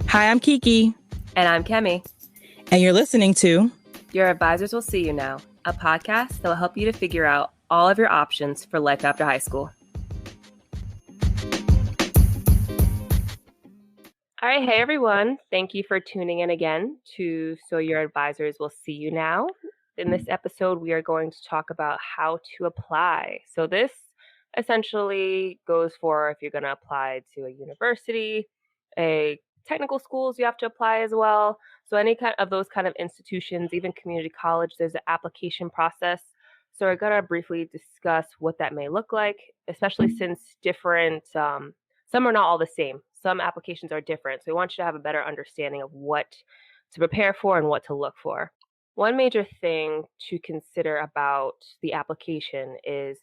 Hi, I'm Kiki, And I'm Kemi. and you're listening to Your Advisors Will See You Now, a podcast that will help you to figure out all of your options for life after high school. All right, hey everyone. Thank you for tuning in again to So Your Advisors Will See You Now. In this episode, we are going to talk about how to apply. So this essentially goes for if you're going to apply to a university, a technical schools you have to apply as well. So any kind of those kind of institutions, even community college, there's an application process. So we're going to briefly discuss what that may look like, especially since different some are not all the same. Some applications are different. So we want you to have a better understanding of what to prepare for and what to look for. One major thing to consider about the application is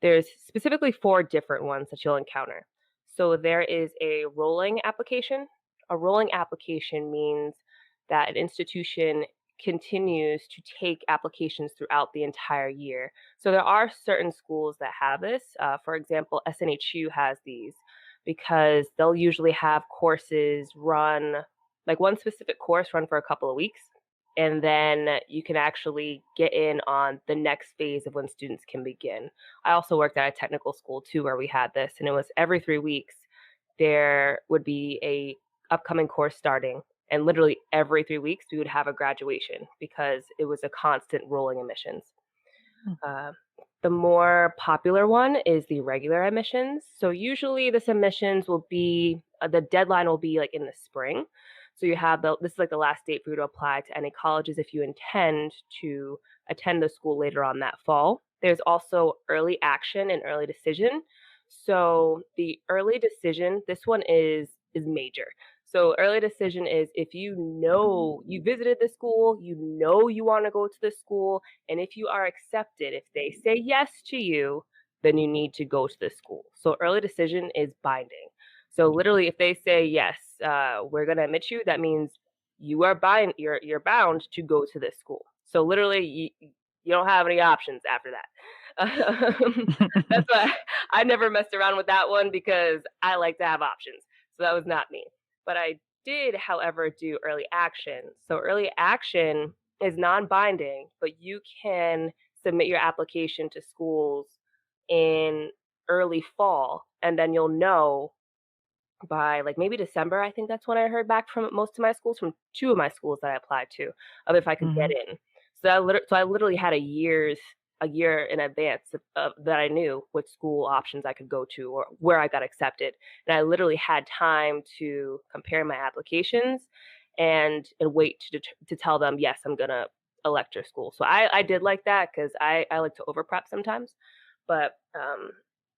there's specifically 4 different ones that you'll encounter. So there is a rolling application. A rolling application means that an institution continues to take applications throughout the entire year. So there are certain schools that have this. For example, SNHU has these because they'll usually have courses run, like one specific course run for a couple of weeks. And then you can actually get in on the next phase of when students can begin. I also worked at a technical school too where we had this, and it was every 3 weeks there would be a upcoming course starting, and literally every 3 weeks we would have a graduation because it was a constant rolling admissions. The more popular one is the regular admissions. So usually this admissions will be, the deadline will be like in the spring. So you have this is like the last date for you to apply to any colleges if you intend to attend the school later on that fall. There's also early action and early decision. So the early decision, this one is major. So early decision is if you know you visited the school, you know you want to go to the school, and if you are accepted, if they say yes to you, then you need to go to the school. So early decision is binding. So literally, if they say yes, we're going to admit you, that means you are you're bound to go to this school. So literally, you don't have any options after that. That's why I never messed around with that one because I like to have options. So that was not me. But I did, however, do early action. So early action is non-binding, but you can submit your application to schools in early fall, and then you'll know by like maybe December. I think that's when I heard back from most of my schools, from 2 of my schools that I applied to, of if I could get in. So I literally had a year in advance of that I knew what school options I could go to or where I got accepted, and I literally had time to compare my applications and wait to tell them yes, I'm gonna elect your school. So I did like that because I like to over prep sometimes, but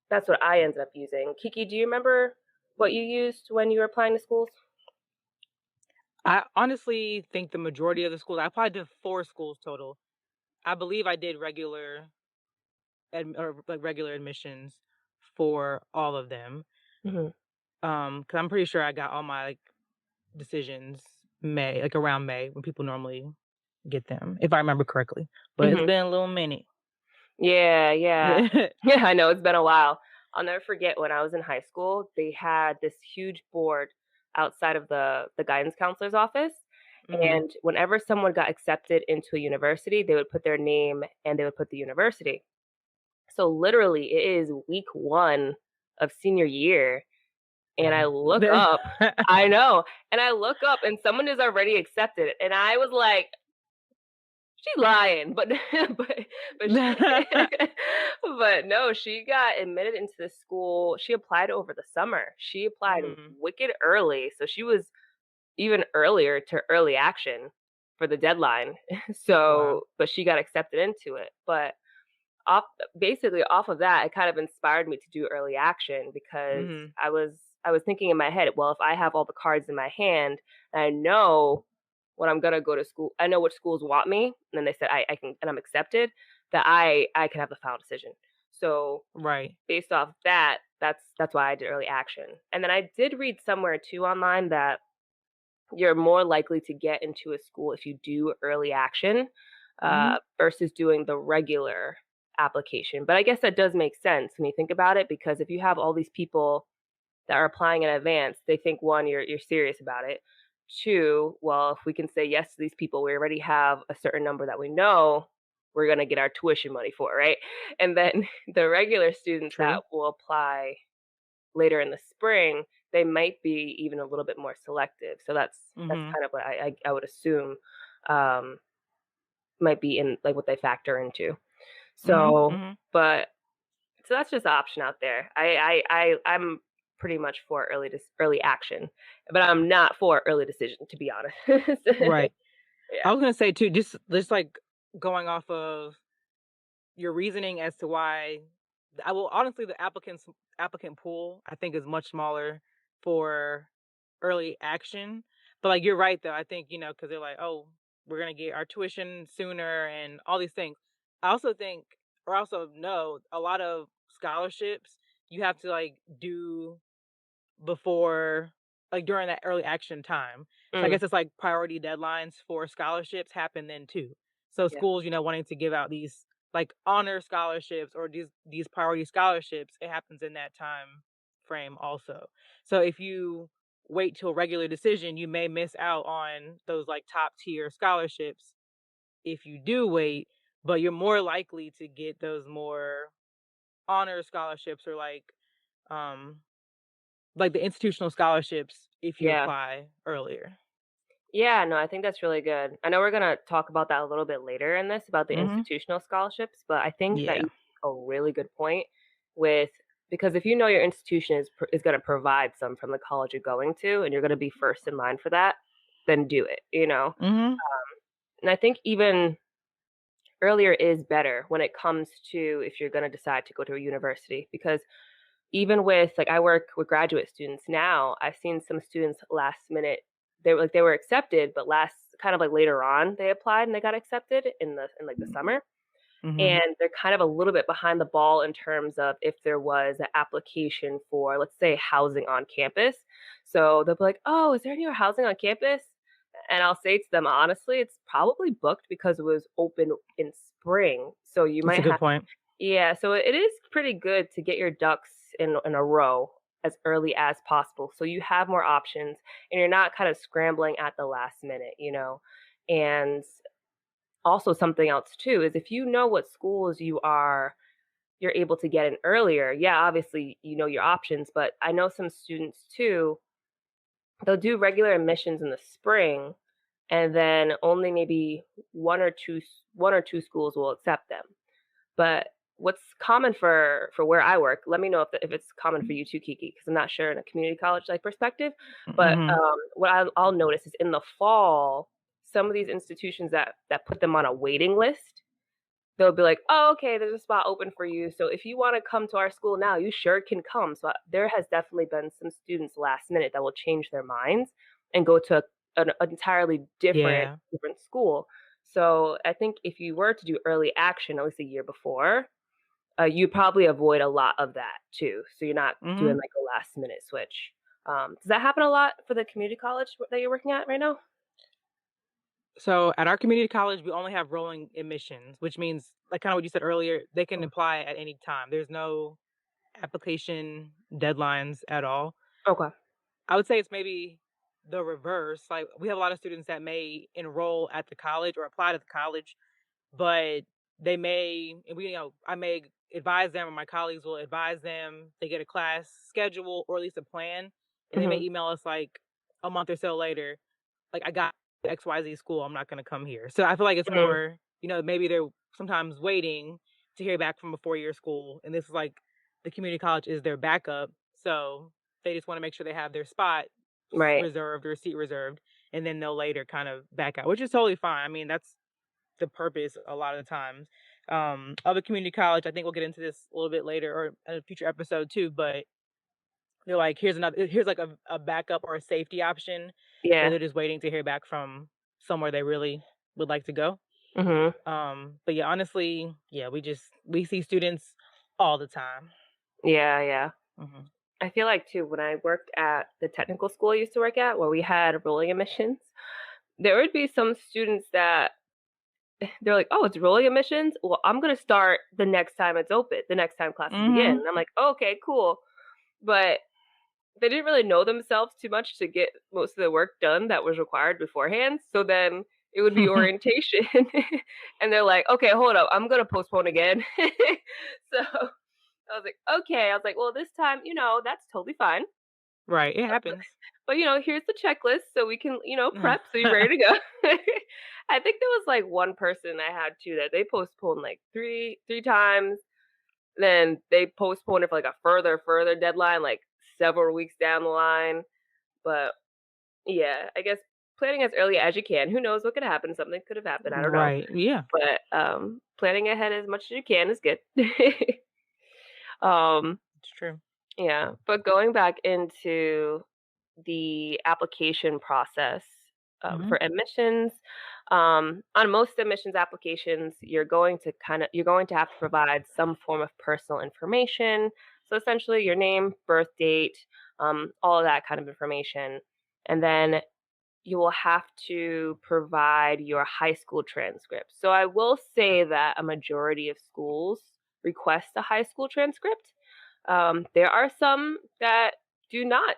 that's what I ended up using. Kiki, do you remember what you used when you were applying to schools? I honestly think the majority of the schools, I applied to 4 schools total. I believe I did regular admissions for all of them. Mm-hmm. Because I'm pretty sure I got all my decisions around May when people normally get them, if I remember correctly. But it's been a little minute. Yeah. Yeah, I know, it's been a while. I'll never forget when I was in high school, they had this huge board outside of the guidance counselor's office. And whenever someone got accepted into a university, they would put their name and they would put the university. So literally, it is week 1 of senior year, and I look up. I know, and I look up, and someone is already accepted, and I was like, she's lying, but but no, she got admitted into the school. She applied over the summer. She applied wicked early, so she was even earlier to early action for the deadline. So, but she got accepted into it. But basically off of that, it kind of inspired me to do early action because I was thinking in my head, well, if I have all the cards in my hand and I know when I'm gonna go to school, I know which schools want me, and then they said I can, and I'm accepted, that I can have the final decision. So based off that, that's why I did early action. And then I did read somewhere too online that you're more likely to get into a school if you do early action versus doing the regular application. But I guess that does make sense when you think about it, because if you have all these people that are applying in advance, they think, one, you're serious about it. Two, well, if we can say yes to these people, we already have a certain number that we know we're gonna get our tuition money for, right? And then the regular students that True. will apply later in the spring, they might be even a little bit more selective. So that's Mhm. kind of what I would assume, um, might be in like what they factor into. Mhm. So, Mhm. but so that's just an option out there. I'm pretty much for early action, but I'm not for early decision, to be honest. Right. Yeah. I was gonna say too, just like going off of your reasoning as to why I will honestly the applicant pool I think is much smaller for early action. But like you're right though. I think, because they're like, oh, we're gonna get our tuition sooner and all these things. I also think or also know a lot of scholarships you have to like do before like during that early action time. So I Mm, guess it's like priority deadlines for scholarships happen then too. So yeah. schools, wanting to give out these like honor scholarships or these priority scholarships, it happens in that time frame also. So if you wait till regular decision, you may miss out on those like top tier scholarships if you do wait, but you're more likely to get those more honor scholarships or um like the institutional scholarships if you Yeah. apply earlier. Yeah, no, I think that's really good. I know we're gonna talk about that a little bit later in this about the Mhm. institutional scholarships, but I think that Yeah. you make a really good point with because if you know your institution is going to provide some from the college you're going to, and you're going to be first in line for that, then do it. Mhm. And I think even earlier is better when it comes to if you're going to decide to go to a university because even with like I work with graduate students now, I've seen some students last minute they were accepted, but last kind of like later on they applied and they got accepted in like the summer. Mhm. And they're kind of a little bit behind the ball in terms of if there was an application for, let's say, housing on campus. So they'll be like, "Oh, is there any more housing on campus?" And I'll say to them, honestly, it's probably booked because it was open in spring. So you That's might a good have point. yeah, so it is pretty good to get your ducks in a row as early as possible, so you have more options and you're not kind of scrambling at the last minute. And also something else too is if you know what schools you're able to get in earlier, yeah, obviously you know your options, but I know some students too, they'll do regular admissions in the spring and then only maybe one or two schools will accept them. But what's common for where I work, let me know if it's common for you too, Kiki, because I'm not sure in a community college like perspective. But Mhm. what I'll notice is in the fall, some of these institutions that put them on a waiting list, they'll be like, "Oh, okay, there's a spot open for you. So if you want to come to our school now, you sure can come." So there has definitely been some students last minute that will change their minds and go to an entirely different Yeah. different school. So I think if you were to do early action at least a year before, you probably avoid a lot of that too. So you're not doing Mhm. like a last minute switch. Does that happen a lot for the community college that you're working at right now? So at our community college, we only have rolling admissions, which means like kind of what you said earlier, they can Mm. apply at any time. There's no application deadlines at all. Okay. I would say it's maybe the reverse. Like we have a lot of students that may enroll at the college or apply to the college, but they may and I may advise them or my colleagues will advise them, they get a class schedule or at least a plan, and they may Mhm. email us like a month or so later, like I got XYZ school, I'm not gonna come here. So I feel like it's Mhm. more, maybe they're sometimes waiting to hear back from a 4-year school and this is like the community college is their backup. So they just want to make sure they have their spot Right. reserved or seat reserved, and then they'll later kind of back out, which is totally fine. I mean, that's the purpose a lot of the times. Of a community college, I think we'll get into this a little bit later or in a future episode too, but they're like, here's like a backup or a safety option that Yeah. they're just waiting to hear back from somewhere they really would like to go. Mhm. But yeah, honestly, yeah, we see students all the time. Yeah, yeah. Hmm. I feel like too when I worked at the technical school I used to work at where we had rolling admissions, there would be some students that they're like, "Oh, it's rolling admissions? Well, I'm gonna start the next time it's open, the next time classes begin." Hmm. And I'm like, "Okay, cool." But they didn't really know themselves too much to get most of the work done that was required beforehand. So then it would be orientation, and they're like, "Okay, hold up, I'm gonna postpone again." So I was like, "Okay." I was like, "Well, this time, that's totally fine. Right, it happens. But here's the checklist so we can, prep so you're ready to go." I think there was like one person I had too that they postponed like three times. Then they postponed it for like a further deadline, like several weeks down the line. But yeah, I guess planning as early as you can. Who knows what could happen? Something could have happened. I don't know. Right, yeah, But planning ahead as much as you can is good. um, it's true. yeah. But going back into the application process Mhm, for admissions. On most admissions applications, you're going to have to provide some form of personal information. So essentially, your name, birth date, all of that kind of information, and then you will have to provide your high school transcript. So I will say that a majority of schools request a high school transcript. There are some that do not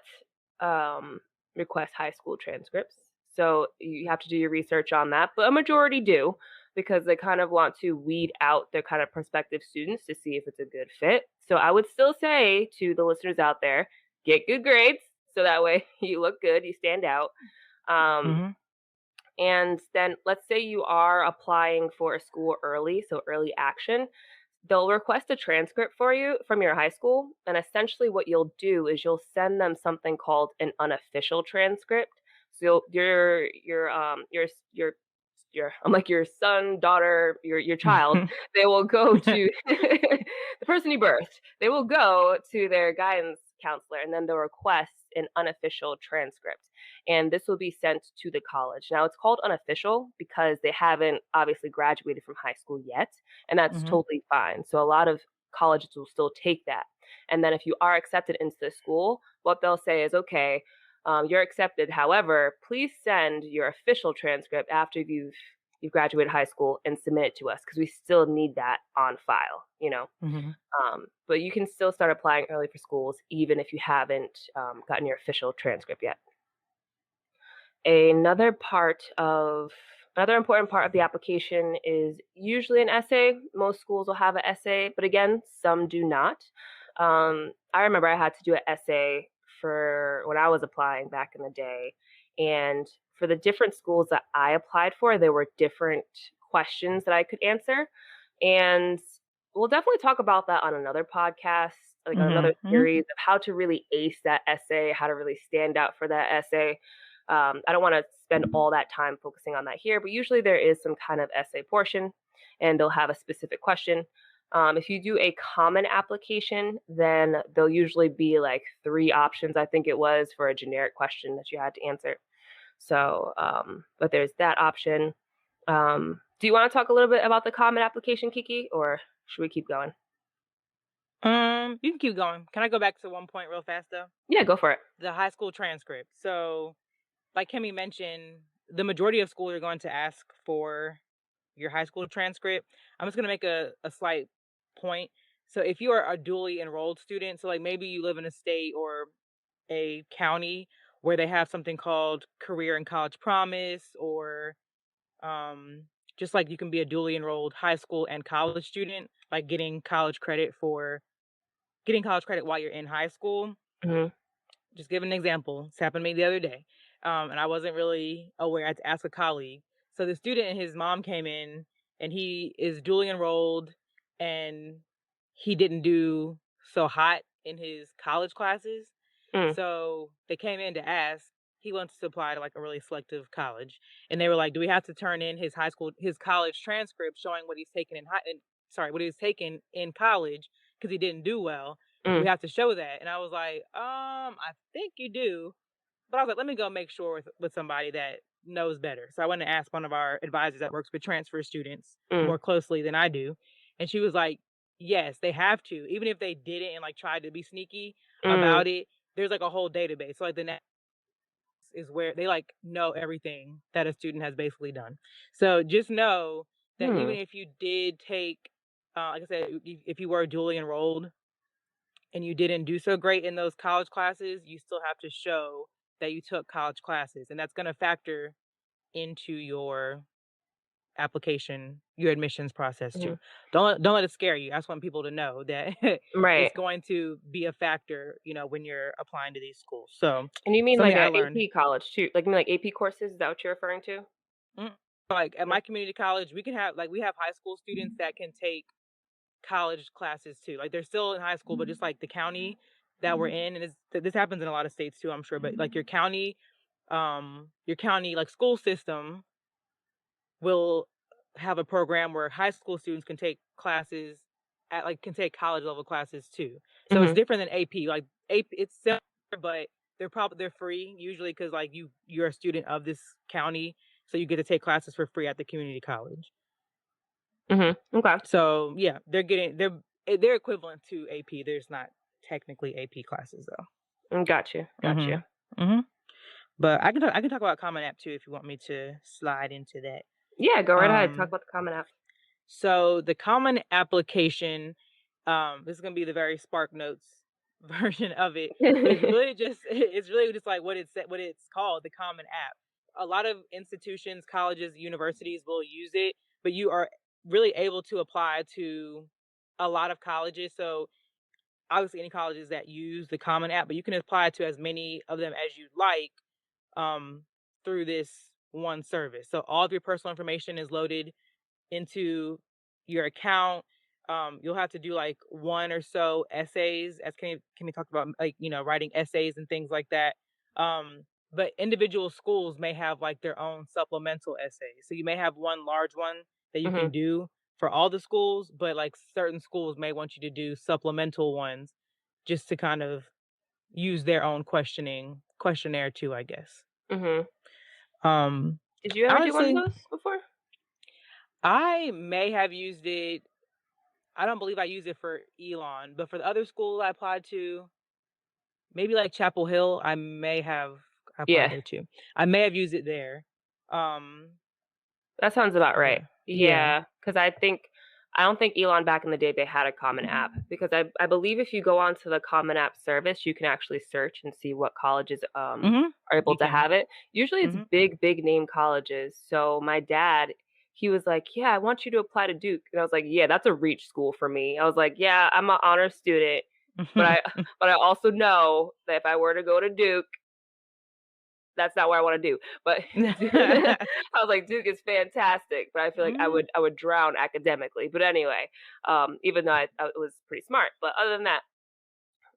request high school transcripts. So you have to do your research on that, but a majority do because they kind of want to weed out their kind of prospective students to see if it's a good fit. So I would still say to the listeners out there, get good grades so that way you look good, you stand out. Um, mhm, and then let's say you are applying for a school early, so early action. They'll request a transcript for you from your high school, and essentially what you'll do is you'll send them something called an unofficial transcript. So your I'm like your son, daughter, your child, they will go to the person you birthed. They will go to their guidance counselor and then they'll request an unofficial transcript. And this will be sent to the college. Now it's called unofficial because they haven't obviously graduated from high school yet, and that's mhm. totally fine. So a lot of colleges will still take that. And then if you are accepted into the school, what they'll say is, okay, you're accepted. However, please send your official transcript after you've graduated high school and submit it to us because we still need that on file. Mhm. But you can still start applying early for schools even if you haven't gotten your official transcript yet. Another part of Another important part of the application is usually an essay. Most schools will have an essay, but again, some do not. I remember I had to do an essay for when I was applying back in the day, and for the different schools that I applied for, there were different questions that I could answer, and we'll definitely talk about that on another podcast, like on another Mhm, mhm, series of how to really ace that essay, how to really stand out for that essay. I don't want to spend all that time focusing on that here, but usually there is some kind of essay portion and they'll have a specific question. If you do a common application, then there'll usually be like three options, I think it was, for a generic question that you had to answer. So, but there's that option. Do you want to talk a little bit about the common application, Kiki, or should we keep going? you can keep going. Can I go back to one point real fast though? Yeah, go for it. The high school transcript. So, like Kimmy mentioned, the majority of schools are going to ask for your high school transcript. I'm just gonna make a slight point. So if you are a dually enrolled student, so like maybe you live in a state or a county where they have something called career and college promise, or um, just like you can be a dually enrolled high school and college student, like getting college credit while you're in high school. Hmm. Just give an example. This happened to me the other day, and I wasn't really aware. I had to ask a colleague. So the student and his mom came in, and he is dually enrolled, and he didn't do so hot in his college classes. Mm, So they came in to ask. He wants to apply to like a really selective college, and they were like, "Do we have to turn in his college transcript showing what he's taken in what he was taking in college because he didn't do well? Do we mm, have to show that?" And I was like, I think you do. But I was like, let me go make sure with somebody that knows better. So I went and asked one of our advisors that works with transfer students mm, more closely than I do. And she was like, yes, they have to. Even if they didn't and like tried to be sneaky mm, about it, there's like a whole database. So like the next is where they like know everything that a student has basically done. So just know that even mm, if you did take, like I said, if you were dually enrolled, and you didn't do so great in those college classes, you still have to show that you took college classes, and that's gonna factor into your application, your admissions process too. Mhm. Don't let it scare you. I just want people to know that Right. it's going to be a factor, when you're applying to these schools. So, And you mean like something a I learned. AP college too? Like, you mean like AP courses? Is that what you're referring to? Mm, like at No. my community college, we have high school students that can take college classes too. Like they're still in high school, but just like the county that we're in, and this happens in a lot of states too, I'm sure. But like your county like school system will have a program where high school students can take classes can take college level classes too. So it's Mhm. different than AP. Like AP, it's similar, but they're free usually because like you're a student of this county, so you get to take classes for free at the community college. Mhm. Okay. So yeah, they're equivalent to AP. There's not technically AP classes though. Got you. Got you. Mhm. Mhm. But I can talk about Common App too if you want me to slide into that. Yeah, go right ahead. Talk Um about the Common App. So the common application, this is gonna be the very Spark Notes version of it, but it's really just like what it's called, the common app. A lot of institutions, colleges, universities will use it, but you are really able to apply to a lot of colleges. So obviously any colleges that use the common app, but you can apply to as many of them as you'd like um, through this one service. So all of your personal information is loaded into your account. You'll have to do like one or so essays, as can be talked about, like writing essays and things like that. But individual schools may have like their own supplemental essays. So you may have one large one that you can Mhm. do for all the schools, but like certain schools may want you to do supplemental ones just to kind of use their own questionnaire too, I guess. Mhm. Um, Did you ever do one of Honestly, those before? I may have used it. I don't believe I used it for Elon, but for the other school I applied to, maybe like Chapel Hill, I may have applied Yeah. there too. I may have used it there. Um, That sounds about right. but yeah. Yeah, because I don't think Elon back in the day they had a common app because I believe if you go onto the common app service, you can actually search and see what colleges Mhm. are able You to can. have it. Usually it's Mhm. big name colleges. So my dad, he was like, "Yeah, I want you to apply to Duke." And I was like, "Yeah, that's a reach school for me." I was like, "Yeah, I'm an honor student, but I but I also know that if I were to go to Duke, that's not what I wanna do, but I was like, Duke is fantastic, but I feel like Mhm. I would drown academically, but anyway, even though I was pretty smart, but other than that,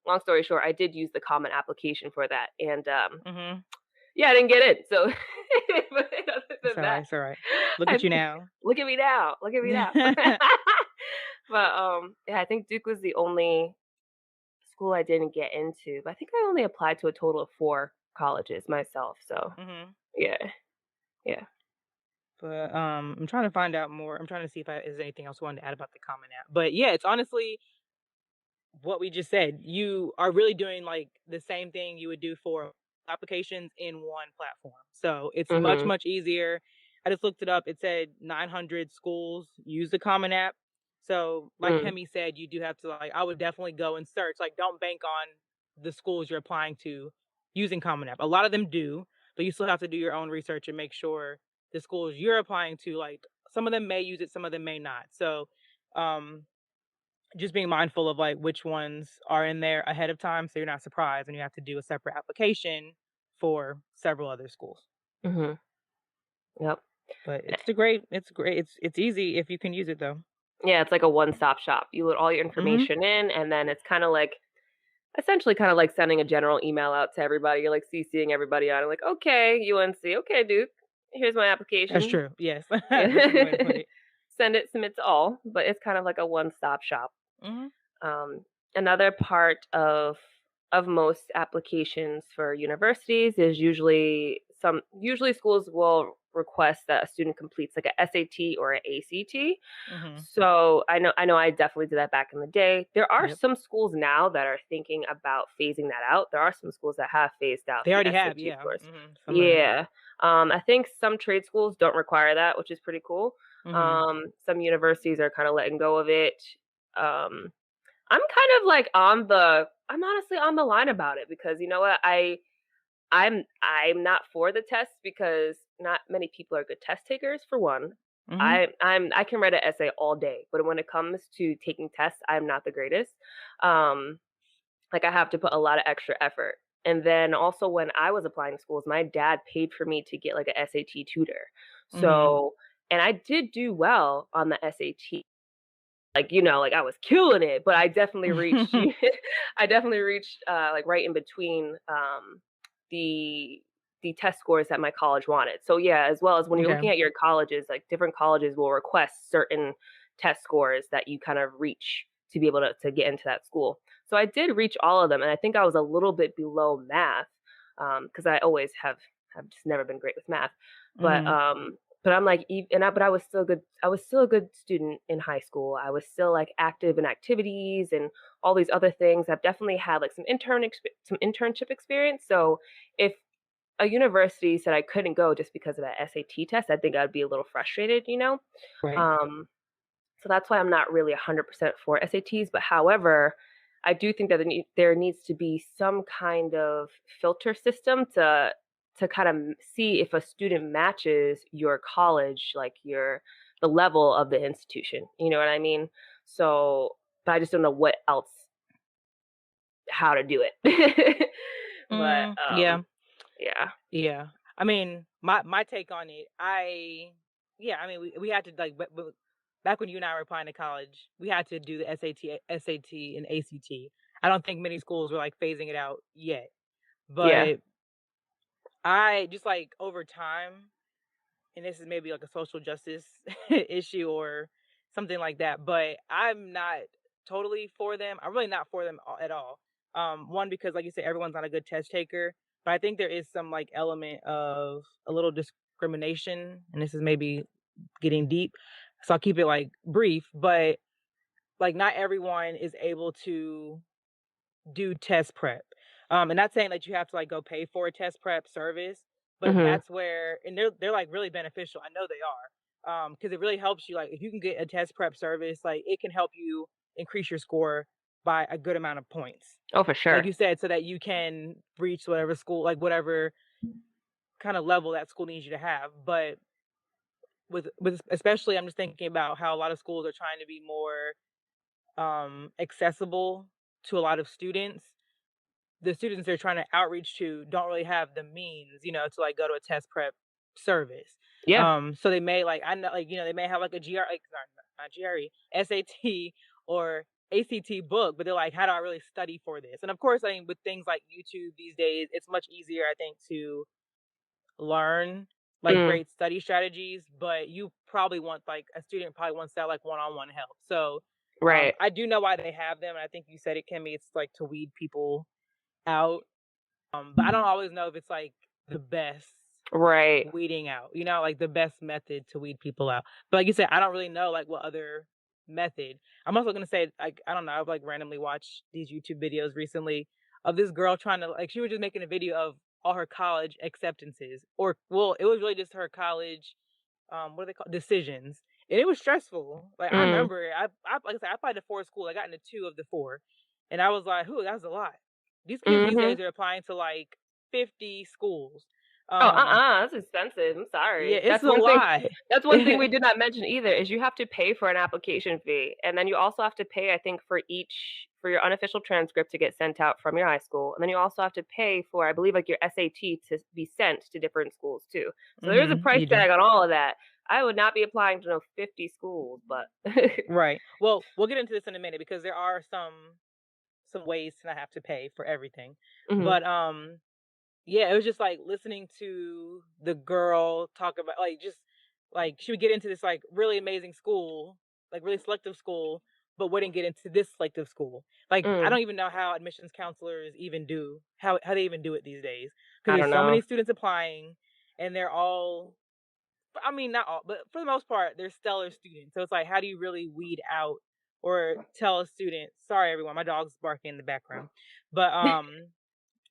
long story short, I did use the common application for that, and, Mhm. yeah, I didn't get it, so but other It's than that, alright, it's alright. Look I at you now. look at me now, look at me now. But, yeah, I think Duke was the only school I didn't get into, but I think I only applied to a total of 4 colleges myself, so Mhm. yeah, yeah. But I'm trying to find out more. I'm trying to see if there's anything else I wanted to add about the Common App. But yeah, it's honestly what we just said. You are really doing like the same thing you would do for applications in one platform. So it's much, Mhm, much easier. I just looked it up. It said 900 schools use the Common App. So, like mm. Hemi said, you do have to like. I would definitely go and search. Like, don't bank on the schools you're applying to using Common App. A lot of them do, but you still have to do your own research and make sure the schools you're applying to, like, some of them may use it, some of them may not. So, um, just being mindful of like which ones are in there ahead of time so you're not surprised and you have to do a separate application for several other schools. Mhm. Yep. But it's great. It's easy if you can use it though. Yeah, it's like a one-stop shop. You load all your Mhm. information in, and then it's kinda like essentially kinda like sending a general email out to everybody. You're, like, CCing everybody on it, like, "Okay, UNC. Okay, Duke. Here's my That's application." true. Yes. Yeah. That's a good way to put it. Send it, submit to all, but it's kind of like a one-stop shop. Mhm. Um, Another part of most applications for universities is usually schools will request that a student completes like a SAT or a ACT. Mhm. So I know I definitely did that back in the day. There are Yep. some schools now that are thinking about phasing that out. There are some schools that have phased out They the already have, SAT yeah. scores. Mhm. Some of them. Yeah. I think some trade schools don't require that, which is pretty cool. Mhm. Some universities are kind of letting go of it. Um, I'm kind of like I'm honestly on the line about it because you know what? I'm not for the tests because not many people are good test takers for one. Mhm. I can write an essay all day, but when it comes to taking tests, I'm not the greatest. Um, like I have to put a lot of extra effort. And then also when I was applying to schools, my dad paid for me to get like a SAT tutor. Mhm. So, and I did do well on the SAT. Like, you know, like I was killing it, but I definitely reached I definitely reached like right in between the the test scores that my college wanted. So yeah, as well as when you're Okay. looking at your colleges, like different colleges will request certain test scores that you kind of reach to be able to get into that school. So I did reach all of them, and I think I was a little bit below math because I always have just never been great with math. But Mhm. but I'm like, but I was still good. I was still a good student in high school. I was still like active in activities and all these other things. I've definitely had like some internship experience. So if a university said I couldn't go just because of that SAT test, I think I'd be a little frustrated, you know? Right. Um, so that's why I'm not really 100% for SATs. But however, I do think that there needs to be some kind of filter system to kind of see if a student matches your college, like the level of the institution. You know what I mean? So, but I just don't know what else, how to do it. But Yeah. yeah, Yeah. I mean, my take on it, yeah, I mean, we had to like, but back when you and I were applying to college, we had to do the SAT, and ACT. I don't think many schools were like phasing it out yet, yeah, but I just like over time, and this is maybe like a social justice issue or something like that, but I'm not totally for them. I'm really not for them at all. One, because like you said, everyone's not a good test taker, but I think there is some like element of a little discrimination, and this is maybe getting deep, so I'll keep it like brief. But like, not everyone is able to do test prep. And not saying that you have to like go pay for a test prep service, but hmm, that's where, and they're like really beneficial. I know they are. Because it really helps you. Like if you can get a test prep service, like it can help you increase your score by a good amount of points. oh for Like sure. you said, so that you can reach whatever school, like whatever kind of level that school needs you to have. But with especially, I'm just thinking about how a lot of schools are trying to be more accessible to a lot of students. The students they're trying to outreach to don't really have the means, to like go to a test prep service. Yeah, So they may like, I know, like, they may have like a GR, like sorry, not GRE, SAT or ACT book, but they're like, how do I really study for this? And of course, I mean, with things like YouTube these days, it's much easier, I think, to learn like mm, great study strategies, but you probably want like a student probably wants that like one-on-one help. So right, I do know why they have them, and I think you said it can be it's like to weed people out, but I don't always know if it's like the best right. weeding out, like the best method to weed people out. But like you said, I don't really know like what other method. I'm also gonna say like I don't know, I've like randomly watched these YouTube videos recently of this girl trying to like she was just making a video of all her college acceptances. Or well, it was really just her college what are they called? Decisions. And it was stressful. Like I Mm, remember I like I said, I applied to 4 schools. I got into 2 of the 4. And I was like, "Ooh, that's a lot." These kids these mhm. days are applying to like 50 schools. Oh, Um, that's expensive, I'm yeah, sorry. it's a lot. That's one thing we did not mention either, is you have to pay for an application fee, and then you also have to pay, I think, for your unofficial transcript to get sent out from your high school, and then you also have to pay for, I believe, like, your SAT to be sent to different schools too. So there is a price You do. tag on all of that. I would not be applying to no 50 schools, but Right. Well, we'll get into this in a minute because there are some ways to not have to pay for everything. Mhm, But yeah, it was just like listening to the girl talk about like just like she would get into this like really amazing school, like really selective school, but wouldn't get into this selective school. Like I mm, don't even know how admissions counselors even do how they even do it these days because I there's don't so know. many students applying and they're all, I mean not all, but for the most part they're stellar students. So it's like how do you really weed out or tell a student, sorry everyone, my dog's barking in the background. But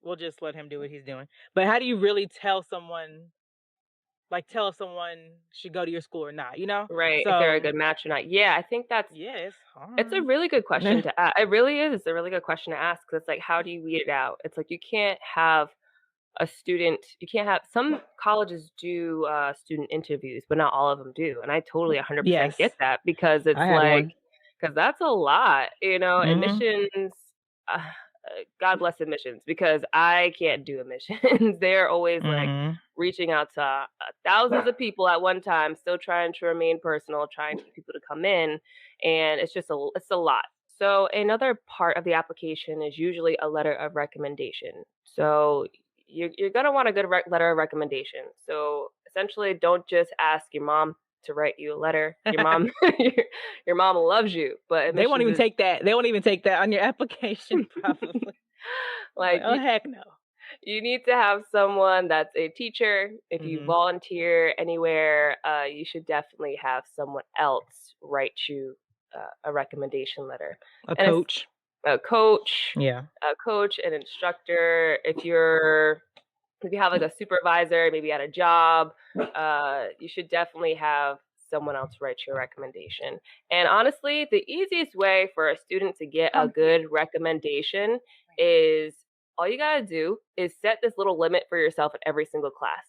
we'll just let him do what he's doing. But how do you really tell someone like tell if someone should go to your school or not, you know? Right, if they're a So, good match or not. Yeah, I think yeah, it's it's a hard. really good question to it really is, it's a really good question to ask 'cause it's like, how do you weed it out? It's like you can't have you can't have some colleges do, student interviews, but not all of them do, and I totally 100% get Yes, that because I it's had like, one. because that's a lot, Mhm, admissions, God bless admissions because I can't do admissions. They're always, like, mhm. reaching out to, thousands of people at one time, still trying to remain personal, trying to get people to come in, and it's a lot. So another part of the application is usually a letter of recommendation. So you're gonna want a good letter of recommendation. So essentially, don't just ask your mom to write you a letter. Your mom, your, your mom loves you, but They won't admissions even is take that. They won't even take that on your application probably. Like, like "Oh, heck no." you need to have someone that's a teacher. If you Mhm. volunteer anywhere, you should definitely have someone else write you a recommendation letter, A and it's coach. a coach, Yeah. an instructor. If you have like a supervisor, maybe at a job, you should definitely have someone else write your recommendation. And honestly, the easiest way for a student to get a good recommendation is all you gotta do is set this little limit for yourself in every single class.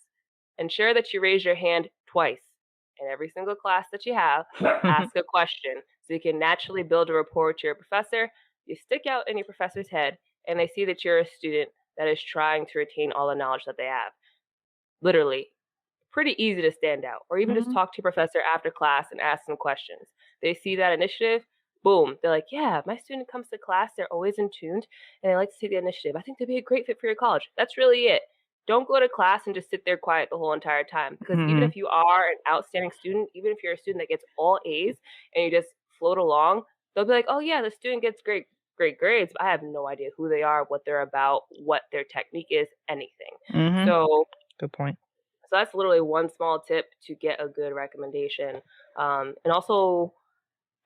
Ensure that you raise your hand twice in every single class that you have. Ask a question so you can naturally build a rapport with your professor. You stick out in your professor's head, and they see that you're a student that is trying to retain all the knowledge that they have. Literally, pretty easy to stand out, or even just Mhm. talk to your professor after class and ask some questions. They see that initiative, boom, they're like, yeah, my student comes to class, they're always in tuned, and they like to take the initiative. I think they'd be a great fit for your college. That's really it. Don't go to class and just sit there quiet the whole entire time. Because even Mhm. if you are an outstanding student, even if you're a student that gets all A's and you just float along, they'll be like, oh yeah, the student gets great grades, but I have no idea who they are, what they're about, what their technique is, anything. Mhm. So Good point. that's literally one small tip to get a good recommendation. And also,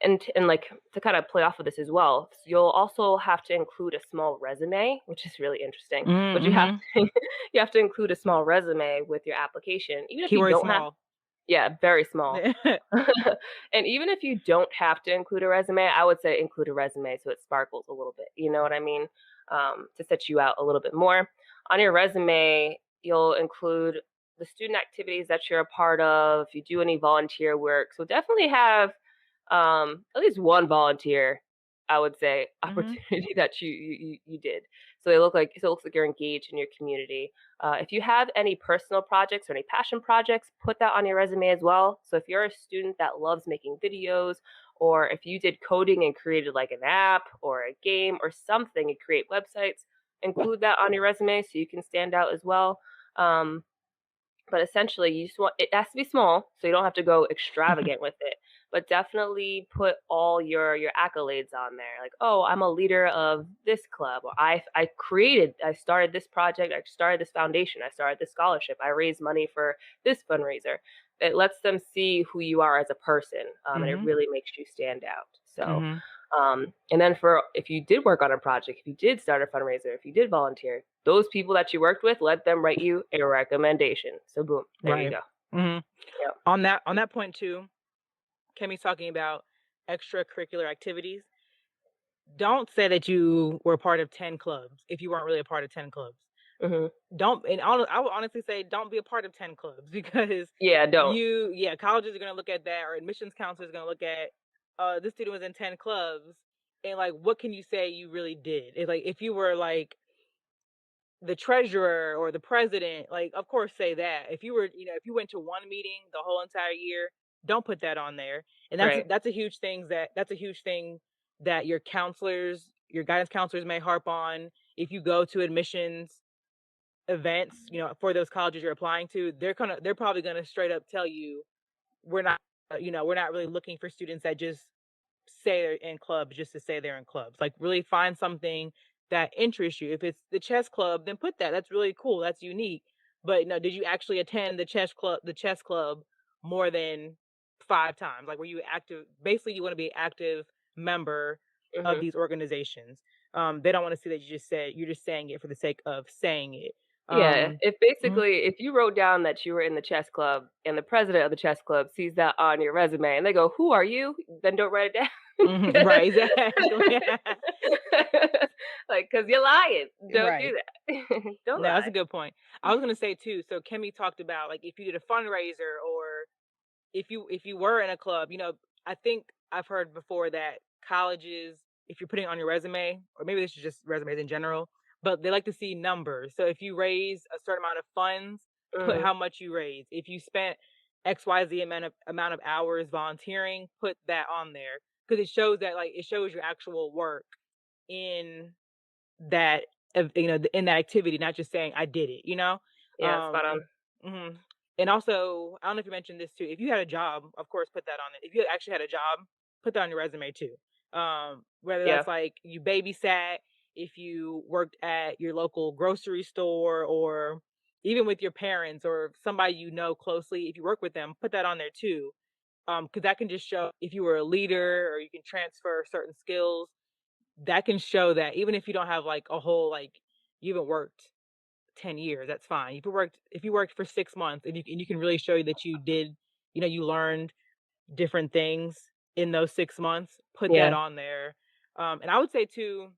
and like to kind of play off of this as well, you'll also have to include a small resume, which is really interesting. Mm, But you have mhm. to, you have to include a small resume with your application, even if you Keyword don't have. small. Yeah, very small. And even if you don't have to include a resume, I would say include a resume so it sparkles a little bit. You know what I mean? To set you out a little bit more. On your resume, you'll include the student activities that you're a part of, if you do any volunteer work. So definitely have at least one volunteer, I would say, Mhm. opportunity that you did. So it looks like you're engaged in your community. If you have any personal projects or any passion projects, put that on your resume as well. So if you're a student that loves making videos, or if you did coding and created like an app or a game or something and create websites, include that on your resume so you can stand out as well. Um, but essentially, you just want it has to be small, so you don't have to go extravagant with it. But definitely put all your accolades on there. Like, oh, I'm a leader of this club, or I started this project, I started this foundation, I started this scholarship, I raised money for this fundraiser. It lets them see who you are as a person, and it Mhm. really makes you stand out. So, Mhm. and then for if you did work on a project, if you did start a fundraiser, if you did volunteer, those people that you worked with, let them write you a recommendation. So boom, there you Right. go. Mhm. Yep. On that point too, Kemi's talking about extracurricular activities. Don't say that you were part of 10 clubs if you weren't really a part of 10 clubs. Mhm. Don't and I would honestly say don't be a part of 10 clubs because Yeah, don't. colleges are gonna look at that or admissions counselors are gonna look at this student was in 10 clubs and like what can you say you really did? It's like if you were like the treasurer or the president, like of course say that. If you were, if you went to one meeting the whole entire year, don't put that on there. And that's Right. that's a huge thing that's a huge thing that your counselors, your guidance counselors may harp on. If you go to admissions events, for those colleges you're applying to, they're probably gonna straight up tell you we're not, we're not really looking for students that just say they're in clubs just to say they're in clubs. Like really find something that interests you. If it's the chess club, then put that. That's really cool. That's unique. But no, did you actually attend the chess club more than 5 times? Like were you active? Basically, you want to be an active member of Mhm. these organizations. They don't want to see that you're just saying it for the sake of saying it. Yeah, Um if mhm, basically if you wrote down that you were in the chess club and the president of the chess club sees that on your resume and they go, "Who are you?" Then don't write it mhm, down. right, exactly. Like, 'cause you're lying. Don't do Right. that. Don't No, that's a lie. good point. I was gonna say too, so Kemi talked about, like, if you did a fundraiser or if you were in a club, I think I've heard before that colleges, if you're putting it on your resume, or maybe this is just resumes in general, but they like to see numbers. So if you raise a certain amount of funds, put Mhm. how much you raised. If you spent XYZ amount of hours volunteering, put that on there. Because it shows your actual work in that in that activity, not just saying I did it, Yeah, spot on. um mhm. And also, I don't know if you mentioned this too, if you had a job, of course put that on it. If you actually had a job, put that on your resume too. Whether Yeah. that's like you babysat, if you worked at your local grocery store, or even with your parents or somebody closely, if you work with them, put that on there too. Because that can just show if you were a leader, or you can transfer certain skills. That can show that even if you don't have like a whole, like, you haven't worked 10 years, that's fine. If you worked for 6 months, and you can really show that you did, you learned different things in those 6 months, put that Yeah. on there. And I would say too,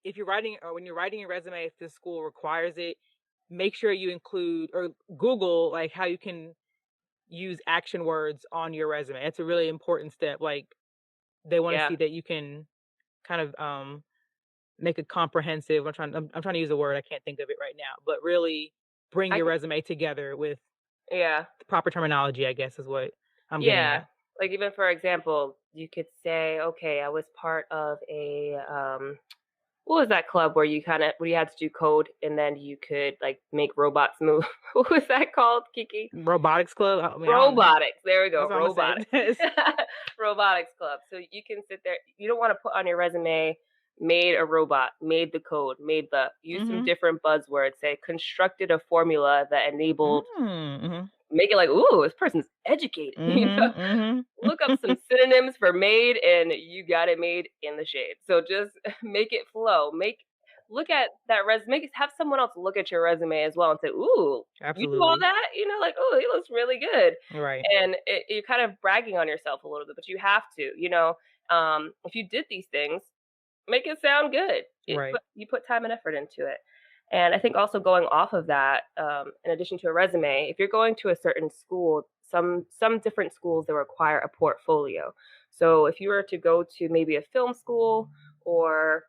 if you're writing, or when you're writing your resume, if the school requires it, make sure you include, or Google, like, how you can use action words on your resume. It's a really important step. Like, they want to Yeah. see that you can kind of make it comprehensive. I'm trying to use a word, I can't think of it right now, but really bring I your can resume together with yeah. the proper terminology, I guess is what I'm getting Yeah. at. Like, even for example, you could say, "Okay, I was part of a, what was that club where you had to do code and then you could, like, make robots move?" What was that called, Kiki? Robotics club? I mean, I don't know. Robotics, there we go, That's what Imma say. robotics. Robotics club. So you can sit there you don't wanna put on your resume, "Made a robot, made the code, made the" use some Mhm. different buzzwords, say, "Constructed a formula that enabled" Mhm. make it like, "Ooh, this person's educated," you know? Mhm, Look up some mhm. synonyms for made, and you got it made in the shade. So just make it flow. Look at that resume. Have someone else look at your resume as well and say, "Ooh, you do all Absolutely. that?" Like, "Oh, he looks really good." Right. And you're kind of bragging on yourself a little bit, but you have to. If you did these things, make it sound good. Right. You put time and effort into it. And I think also going off of that, in addition to a resume, if you're going to a certain school, some different schools that require a portfolio. So if you were to go to maybe a film school or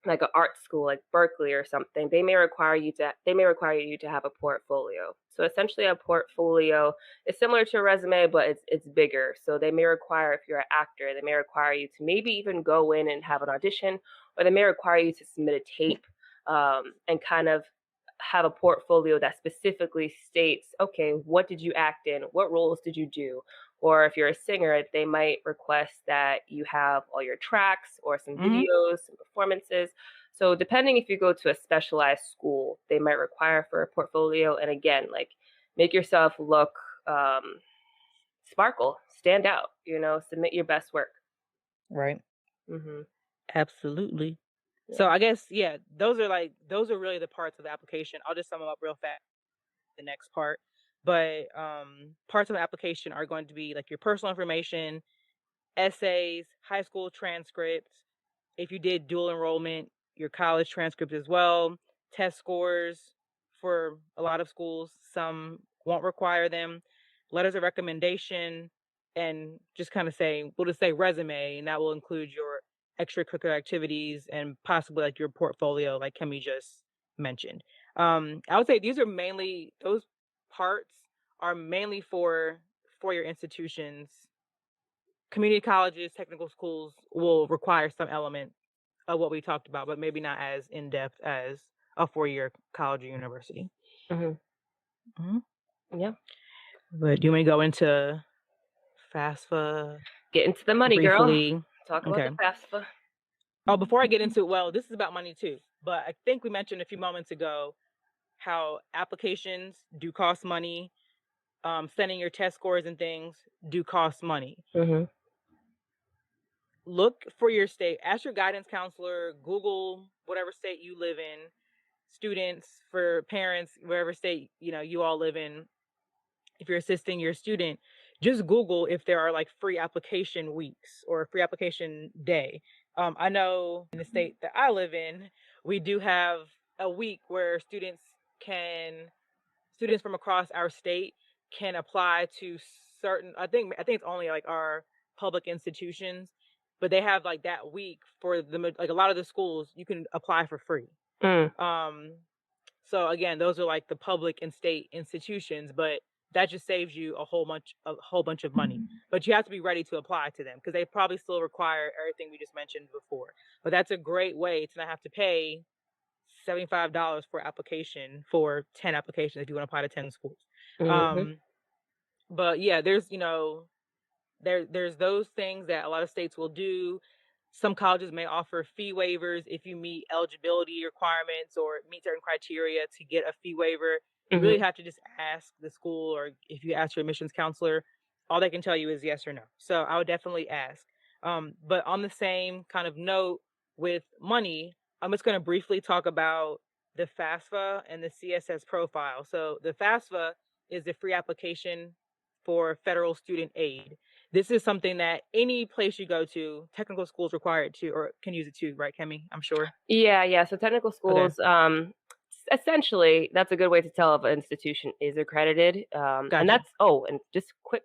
like an art school like Berkeley or something, they may require you to have a portfolio. So essentially a portfolio is similar to a resume, but it's bigger. So they may require, if you're an actor, they may require you to maybe even go in and have an audition, or they may require you to submit a tape, and kind of have a portfolio that specifically states, okay, what did you act in? What roles did you do? Or if you're a singer, they might request that you have all your tracks or some Mhm. videos, some performances. So depending if you go to a specialized school, they might require for a portfolio. And again, like, make yourself look, um, sparkle, stand out. Submit your best work. Right. Hmm. Absolutely. So Yeah. I guess, yeah, those are really the parts of the application. I'll just sum them up real fast, the next part. But parts of the application are going to be like your personal information, essays, high school transcripts, if you did dual enrollment, your college transcript as well, test scores for a lot of schools, some won't require them, letters of recommendation, and just kind of we'll just say resume, and that will include your extracurricular activities and possibly like your portfolio, like Kemi just mentioned. I would say those parts are mainly for your institutions. Community colleges, technical schools will require some element of what we talked about, but maybe not as in depth as a 4-year college or university. Hmm. Mhm. Yeah. But do you want me to go into FAFSA Get into the money, girl. briefly? Talk about Okay. the FAFSA. Oh, before I get into it, well, this is about money too. But I think we mentioned a few moments ago how applications do cost money. Sending your test scores and things do cost money. Hmm. Look for your state. Ask your guidance counselor. Google whatever state you live in. students, for parents, wherever state, you all live in, if you're assisting your student, just Google if there are like free application weeks or free application day. I know in the state that I live in, we do have a week where students from across our state can apply to certain. I think it's only like our public institutions, but they have like that week for like a lot of the schools you can apply for free. Mm, Um, so again, those are like the public and state institutions, but that just saves you a whole bunch of money. But you have to be ready to apply to them because they probably still require everything we just mentioned before. But that's a great way to not have to pay $75 for application for 10 applications if you want to apply to 10 schools. mhm, Um, but yeah, there's those things that a lot of states will do. Some colleges may offer fee waivers if you meet eligibility requirements or meet certain criteria to get a fee waiver. You really mhm, have to just ask the school, or if you ask your admissions counselor, all they can tell you is yes or no. So I would definitely ask. But on the same kind of note with money, I'm just going to briefly talk about the FAFSA and the CSS profile. So the FAFSA is the free application for federal student aid. This is something that any place you go to, technical schools require it to, or can use it too, right, Kemi? I'm sure. Yeah, yeah. So technical Okay, schools, essentially, that's a good way to tell if an institution is accredited. And gotcha. that's oh, and just quick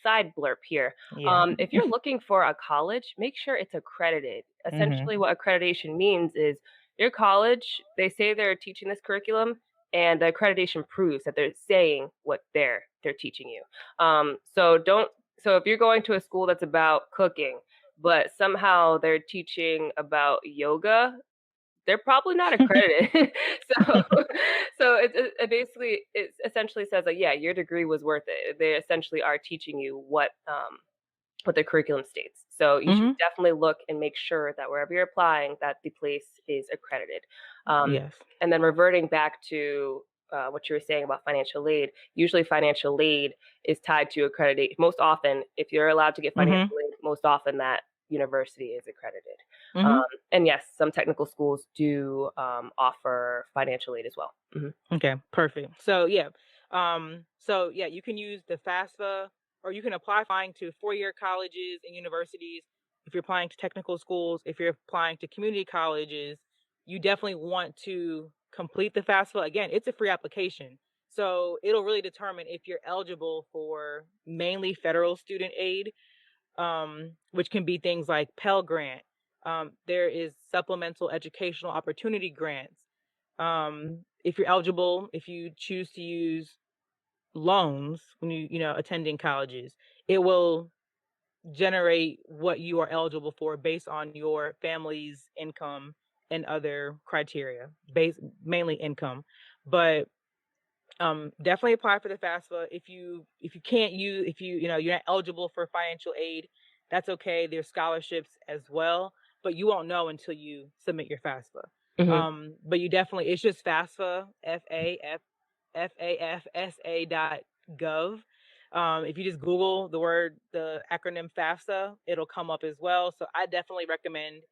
side blurb here. Yeah. If you're looking for a college, make sure it's accredited. Mhm. Essentially, what accreditation means is your college, they say they're teaching this curriculum, and the accreditation proves that they're saying what they're teaching you. So don't. So if you're going to a school that's about cooking, but somehow they're teaching about yoga, they're probably not accredited. so it essentially says like, yeah, your degree was worth it. They essentially are teaching you what the curriculum states. So you should Mhm. definitely look and make sure that wherever you're applying, that the place is accredited. Um, Yes. and then reverting back to what you were saying about financial aid, usually financial aid is tied to accreditation. Most often, if you're allowed to get financial Mhm. aid, most often that university is accredited. Um, Mhm. and yes, some technical schools do offer financial aid as well. Okay, perfect. So yeah, you can use the FAFSA, or you can applying to four-year colleges and universities. If you're applying to technical schools, if you're applying to community colleges, you definitely want to complete the FAFSA. Again, it's a free application. So it'll really determine if you're eligible for mainly federal student aid, which can be things like Pell Grant. There is supplemental educational opportunity grants. If you're eligible, if you choose to use loans when attending colleges, it will generate what you are eligible for based on your family's income and other criteria, based mainly income. But definitely apply for the FAFSA. If you can't use if you're not eligible for financial aid, that's okay. There's scholarships as well, but you won't know until you submit your FAFSA. Hmm. But you definitely, it's just FAFSA, FAFSA.gov. If you just Google the acronym FAFSA, it'll come up as well. So I definitely recommend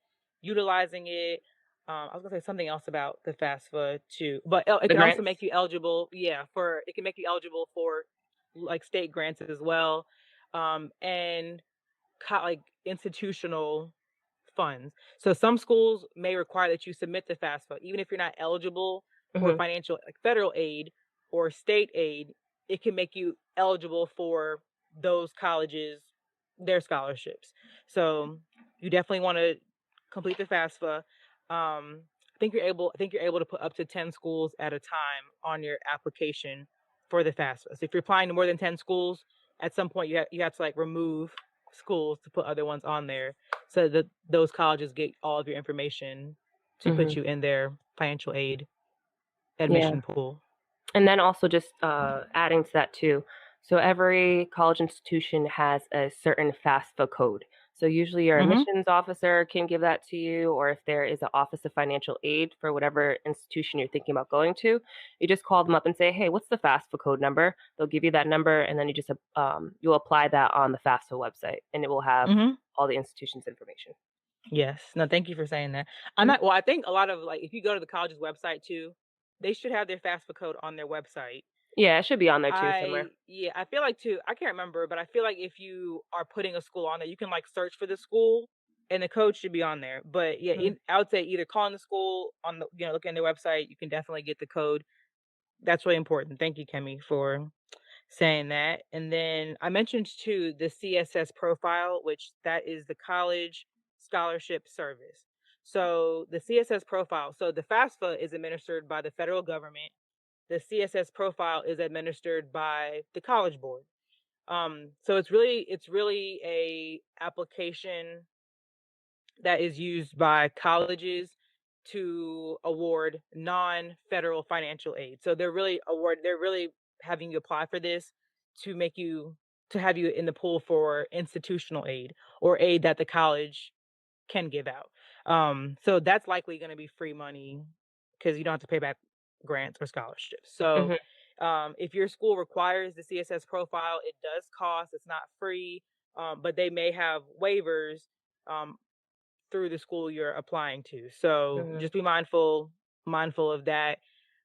utilizing it. I was gonna say something else about the FAFSA too, but it The can also grants. make you eligible. Yeah, for it can make you eligible for like state grants as well, and like institutional funds. So some schools may require that you submit the FAFSA, even if you're not eligible for Hmm. financial, like federal aid or state aid. It can make you eligible for those colleges, their scholarships. So you definitely want to complete the FAFSA. I think you're able to put up to 10 schools at a time on your application for the FAFSA. So if you're applying to more than 10 schools, at some point you have to like remove schools to put other ones on there, so that those colleges get all of your information to Hmm. put you in their financial aid Yeah. admission pool. And then also just adding to that too. So every college institution has a certain FAFSA code. So usually your Mhm. admissions officer can give that to you, or if there is an Office of Financial Aid for whatever institution you're thinking about going to, you just call them up and say, "Hey, what's the FAFSA code number?" They'll give you that number, and then you'll apply that on the FAFSA website, and it will have Mhm. all the institution's information. Yes. No, thank you for saying that. I'm Mhm. not well, I think a lot of, like, if you go to the college's website too, they should have their FAFSA code on their website. Yeah, it should be on there too somewhere. I feel like too I can't remember, but I feel like if you are putting a school on there, you can, like, search for the school, and the code should be on there. But, yeah, Mhm, I would say either calling the school on the looking at their website, you can definitely get the code. That's really important. Thank you, Kemi, for saying that. And then I mentioned too the CSS profile, which that is the college scholarship service. So the CSS profile, so the FAFSA is administered by the federal government. The CSS profile is administered by the college board. So it's really a application that is used by colleges to award non-federal financial aid. So they're really having you apply for this to make you to have you in the pool for institutional aid or aid that the college can give out. So that's likely going to be free money because you don't have to pay back grants or scholarships. So mhm, if your school requires the CSS profile, it does cost. It's not free, but they may have waivers um, through the school you're applying to. So mhm, just be mindful of that.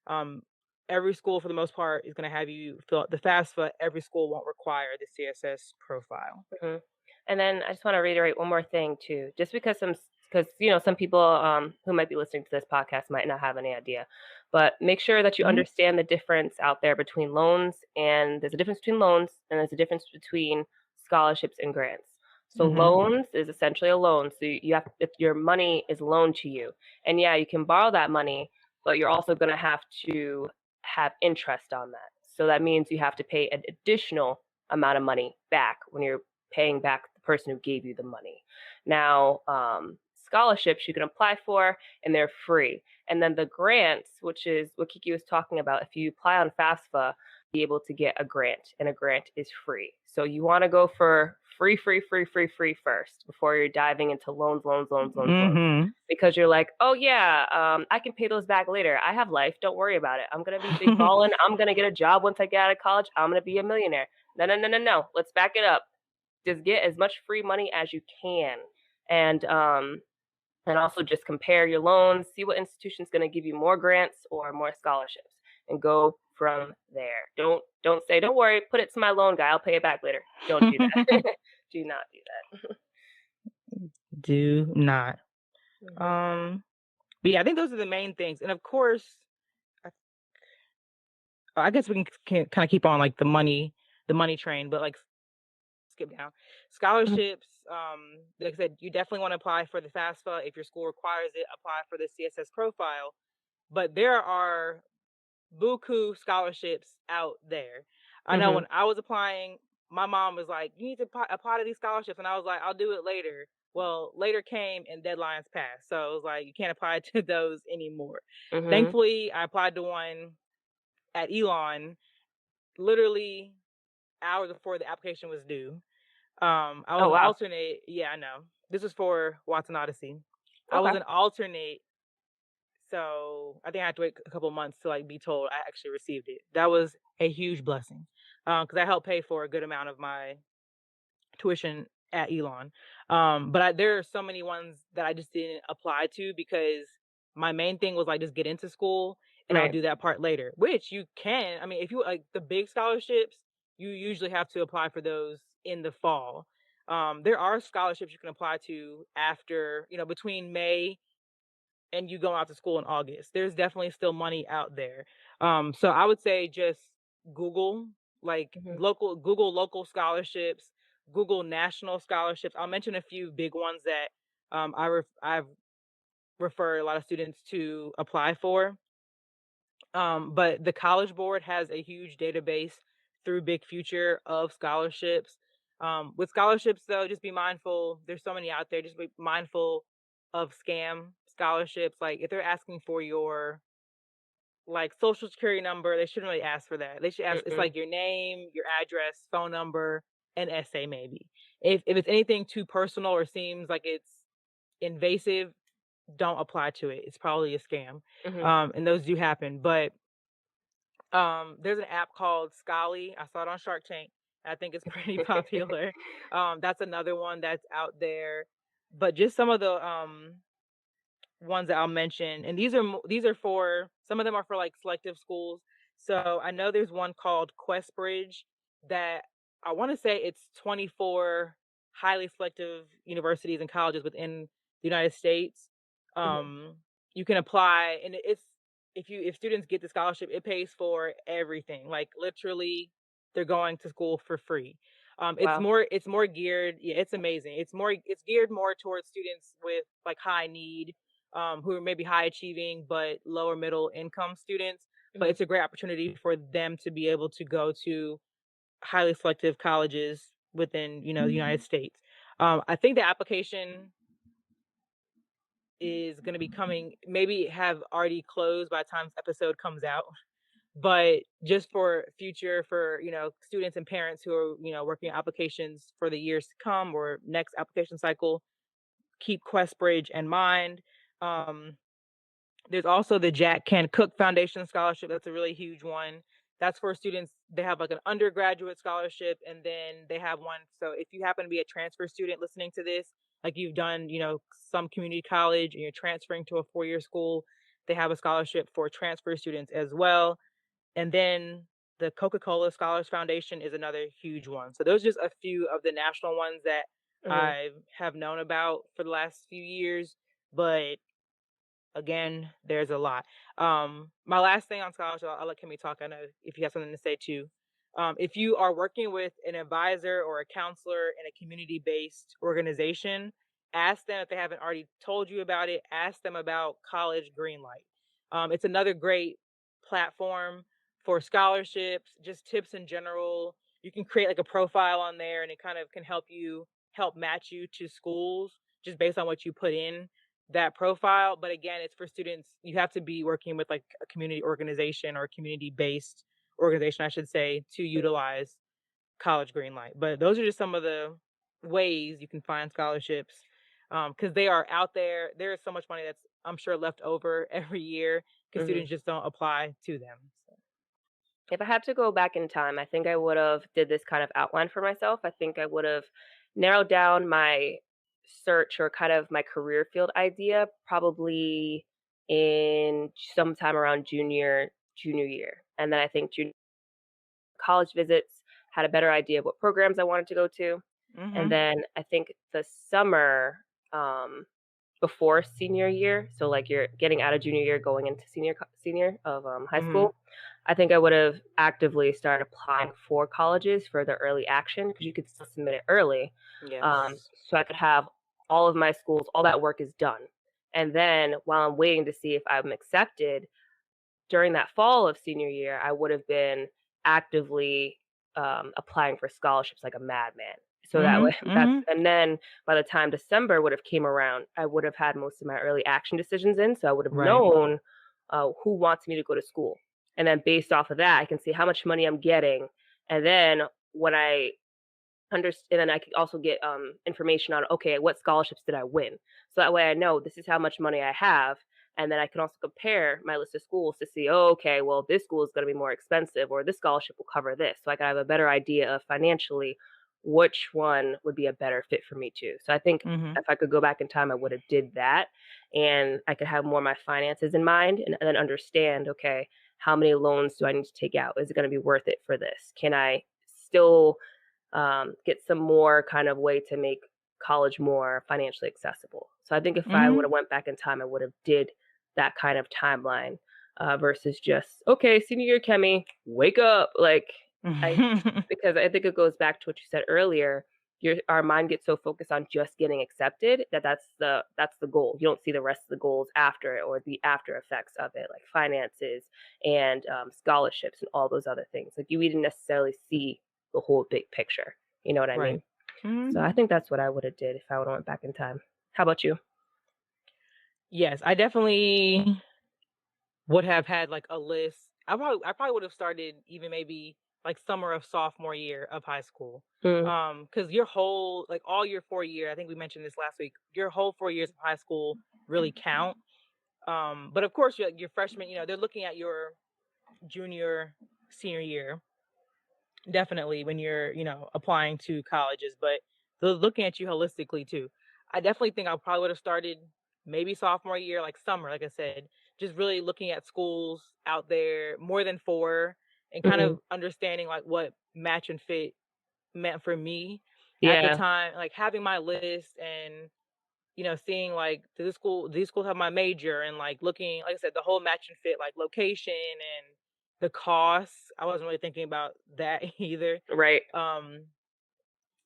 Um, every school, for the most part, is going to have you fill out the FAFSA. Every school won't require the CSS profile. mhm. And then I just wanna reiterate one more thing too, just because some people, who might be listening to this podcast might not have any idea, but make sure that you Hmm. understand the difference out there between loans, and there's a difference between loans, and there's a difference between scholarships and grants. So Hmm. loans is essentially a loan, so you have if your money is loaned to you, and yeah, you can borrow that money, but you're also gonna have to have interest on that. So that means you have to pay an additional amount of money back when you're paying back the person who gave you the money. Now, scholarships you can apply for, and they're free. And then the grants, which is what Kiki was talking about, if you apply on FAFSA, be able to get a grant, and a grant is free. So you want to go for free, free, free, free, free first before you're diving into loans, loans, loans, loans, loans. Hmm. Because you're like, oh yeah, I can pay those back later. I have life. Don't worry about it. I'm gonna be big balling. I'm gonna get a job once I get out of college. I'm gonna be a millionaire. No, no, no, no, no. Let's back it up. Just get as much free money as you can, and also just compare your loans, see what institution's going to give you more grants or more scholarships, and go from there. Don't say, don't worry, put it to my loan guy, I'll pay it back later. Don't do that. Do not do that. Do not. Hmm. Um, but yeah, I think those are the main things. And of course, I, I guess we can kind of keep on like the money train, but like skip down. Scholarships, like I said, you definitely want to apply for the FAFSA. If your school requires it, apply for the CSS profile. But there are buku scholarships out there. I know Hmm. when I was applying, my mom was like, "You need to apply to these scholarships," and I was like, "I'll do it later." Well, later came and deadlines passed, so it was like you can't apply to those anymore. Hmm. Thankfully, I applied to one at Elon literally hours before the application was due. I Oh was an wow. alternate. Yeah, I know. This was for Watson Odyssey. I was Okay. an alternate, so I think I had to wait a couple months to like be told I actually received it. That was a huge blessing because I helped pay for a good amount of my tuition at Elon. There are so many ones that I just didn't apply to because my main thing was like just get into school and I'll Right. do that part later. Which you can. I mean, if you like the big scholarships, you usually have to apply for those in the fall. There are scholarships you can apply to after, between May and you go out to school in August. There's definitely still money out there. So I would say just Google Hmm. Google local scholarships, Google national scholarships. I'll mention a few big ones that I've referred a lot of students to apply for. But the College Board has a huge database through Big Future of scholarships. With scholarships, though, just be mindful. There's so many out there. Just be mindful of scam scholarships. Like if they're asking for your like social security number, they shouldn't really ask for that. They should ask. It's Mm-mm. like your name, your address, phone number, and essay maybe. If it's anything too personal or seems like it's invasive, don't apply to it. It's probably a scam. Hmm. And those do happen, but there's an app called Scholly. I saw it on Shark Tank. I think it's pretty popular. That's another one that's out there. but just some of the ones that I'll mention, and these are for some of them are for like selective schools. So I know there's one called Questbridge that I want to say it's 24 highly selective universities and colleges within the United States. Mhm. Um, you can apply, and it's if students get the scholarship, it pays for everything. Like literally, they're going to school for free. Wow. It's more geared. Yeah, it's amazing. It's geared more towards students with like high need, who are maybe high achieving but lower middle income students. But Mhm. it's a great opportunity for them to be able to go to highly selective colleges within, the United States. I think the application is going to be coming, maybe have already closed by the time this episode comes out. But just for future, for students and parents who are working applications for the years to come or next application cycle, keep Questbridge in mind. Um, There's also the Jack Kent Cook Foundation Scholarship. That's a really huge one. That's for students. They have like an undergraduate scholarship, and then they have one. So if you happen to be a transfer student listening to this, like you've done, some community college and you're transferring to a 4-year school, they have a scholarship for transfer students as well. And then the Coca-Cola Scholars Foundation is another huge one. So those are just a few of the national ones that Mhm. I have known about for the last few years. But again, there's a lot. My last thing on scholarship, I'll let Kimmy talk. I know if you have something to say too. If you are working with an advisor or a counselor in a community-based organization, ask them if they haven't already told you about it. Ask them about College Greenlight. It's another great platform for scholarships, just tips in general. You can create like a profile on there, and it kind of can help match you to schools just based on what you put in that profile. But again, it's for students. You have to be working with like a community organization or a community based organization, I should say, to utilize College Greenlight. But those are just some of the ways you can find scholarships, because they are out there. There is so much money that's, I'm sure, left over every year because Mhm. students just don't apply to them. So. If I had to go back in time, I think I would have did this kind of outline for myself. I think I would have narrowed down my search or kind of my career field idea probably in sometime around junior year. And then I think junior college visits, had a better idea of what programs I wanted to go to. And Mhm. then I think the summer um before senior year, so like you're getting out of junior year, going into senior of high Mhm. school, I think I would have actively started applying for colleges for the early action because you could still submit it early. Yes. So I could have all of my schools, all that work is done. And then while I'm waiting to see if I'm accepted, during that fall of senior year, I would have been actively applying for scholarships like a madman. So that way, Mhm. Mhm. and then by the time December would have came around, I would have had most of my early action decisions in. So I would have Right. known who wants me to go to school, and then based off of that, I can see how much money I'm getting, and then when I and then I could also get information on okay, what scholarships did I win? So that way I know this is how much money I have, and then I can also compare my list of schools to see, oh, okay, well this school is going to be more expensive, or this scholarship will cover this, so I can have a better idea of financially which one would be a better fit for me too. So I think Mhm. if I could go back in time, I would have did that, and I could have more of my finances in mind, and then understand, okay, how many loans do I need to take out? Is it going to be worth it for this? Can I still get some more kind of way to make college more financially accessible. So I think if I would Mhm. have went back in time, I would have did that kind of timeline versus just okay, senior year chemi, wake up. Like I because I think it goes back to what you said earlier. Our mind gets so focused on just getting accepted that that's the goal. You don't see the rest of the goals after it or the after effects of it, like finances and scholarships and all those other things. Like you didn't necessarily see the whole big picture. You know what I Right. mean? Mhm. So I think that's what I would have did if I would have went back in time. How about you? Yes, I definitely would have had, like, a list. I probably would have started even maybe, like, summer of sophomore year of high school. Mm, Because your whole like, all your 4 year, I think we mentioned this last week, your whole 4 years of high school really count. But of course, your freshman, they're looking at your junior, senior year, definitely when you're, applying to colleges, but they're looking at you holistically too. I definitely think I probably would have started maybe sophomore year, like summer, like I said, just really looking at schools out there more than four and kind Mhm. of understanding like what match and fit meant for me at the Yeah, time, like having my list and seeing like do these schools have my major and like looking, like I said, the whole match and fit, like location and the costs. I wasn't really thinking about that either. right. Um,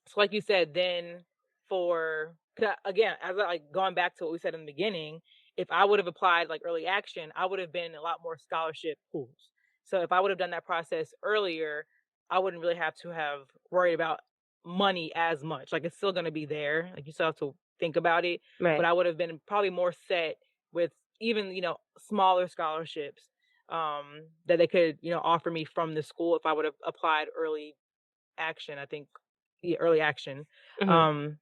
so like you said, then for 'cause again, as like going back to what we said in the beginning, if I would have applied like early action, I would have been in a lot more scholarship pools. So if I would have done that process earlier, I wouldn't really have to have worried about money as much. Like it's still going to be there. Like you still have to think about it, but Right. I would have been probably more set with even, smaller scholarships that they could, offer me from the school if I would have applied early action, I think. Yeah, early action. Mhm. Um,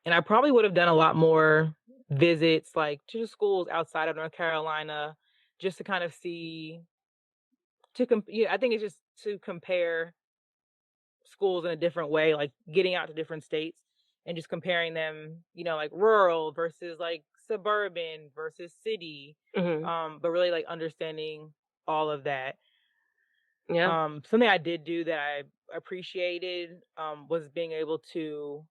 and I probably would have done a lot more visits, like, to the schools outside of North Carolina just to kind of see yeah, I think it's just to compare schools in a different way, like, getting out to different states and just comparing them, like, rural versus, like, suburban versus city, Mhm. but really, like, understanding all of that. Yeah. Something I did do that I appreciated, was being able to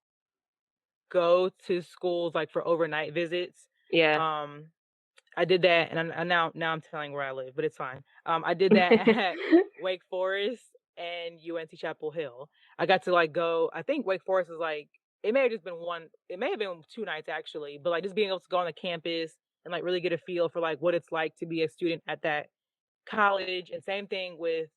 go to schools, like, for overnight visits. Yeah. Um, I did that, and now I'm telling where I live, but it's fine. I did that at Wake Forest and UNC Chapel Hill. I got to, like, go I think Wake Forest is, like it may have just been 1 it may have been 2 nights actually, but, like, just being able to go on the campus and, like, really get a feel for, like, what it's like to be a student at that college, and same thing with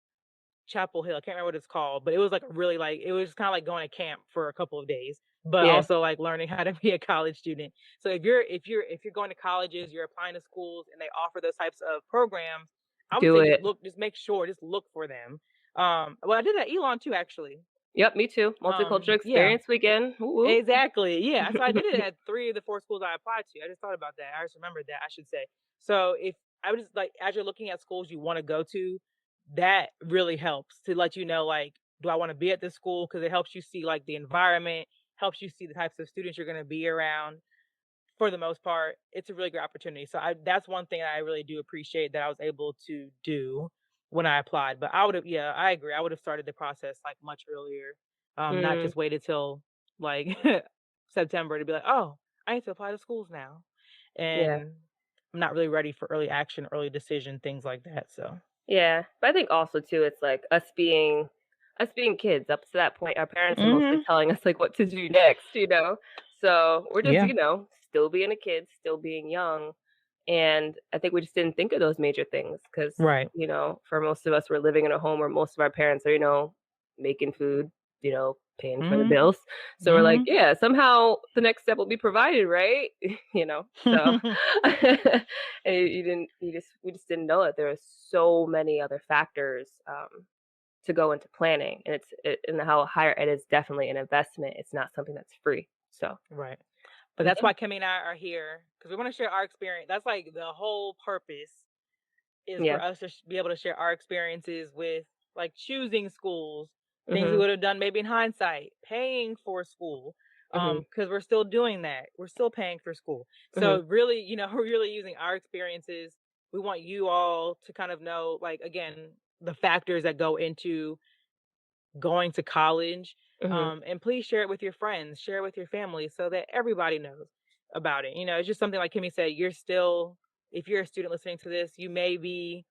Chapel Hill. I can't remember what it's called, but it was like a really like it was kind of like going to camp for a couple of days, but Yeah. also like learning how to be a college student. So if you're going to colleges, you're applying to schools and they offer those types of programs, I would Do say it. just make sure, just look for them. Well, I did that at Elon too, actually. Yep, me too. Multicultural Yeah, experience weekend. Woo exactly. Yeah. So I did it woo. at 3 of the 4 schools I applied to. I just thought about that. I just remembered that, I should say. So if I would just like as you're looking at schools you wanna go to, that really helps to let you know, like, do I wanna be at this school? Because it helps you see, like, the environment, helps you see the types of students you're gonna be around. For the most part, it's a really great opportunity. So that's one thing I really do appreciate that I was able to do when I applied. But I would have yeah, I agree. I would have started the process like much earlier. Not Mm, just waited till like September to be like, oh, I need to apply to schools now. yeah. And I'm not really ready for early action, early decision, things like that. So Yeah, but I think also too, it's like us being kids up to that point, our parents are mostly hmm telling us like what to do next, you know? So we're just, yeah. still being a kid, still being young. And I think we just didn't think of those major things because, Right. for most of us, we're living in a home where most of our parents are, making food, paying for the hmm bills. So we're like, hmm yeah, somehow the next step will be provided, right? So and we just didn't know that there were so many other factors to go into planning, and and how higher ed is definitely an investment. It's not something that's free. So right. But that's yeah, why Kimmy and I are here because we want to share our experience. That's like the whole purpose is yeah, for us to be able to share our experiences with like choosing schools, things we mhm, would have done maybe in hindsight, paying for school, mhm, because we're still doing that. We're still paying for school. mhm, So really, we're really using our experiences. We want you all to kind of know, like again, the factors that go into going to college. mhm, And please share it with your friends, share it with your family so that everybody knows about it. It's just something like Kimmy said, if you're a student listening to this, you may be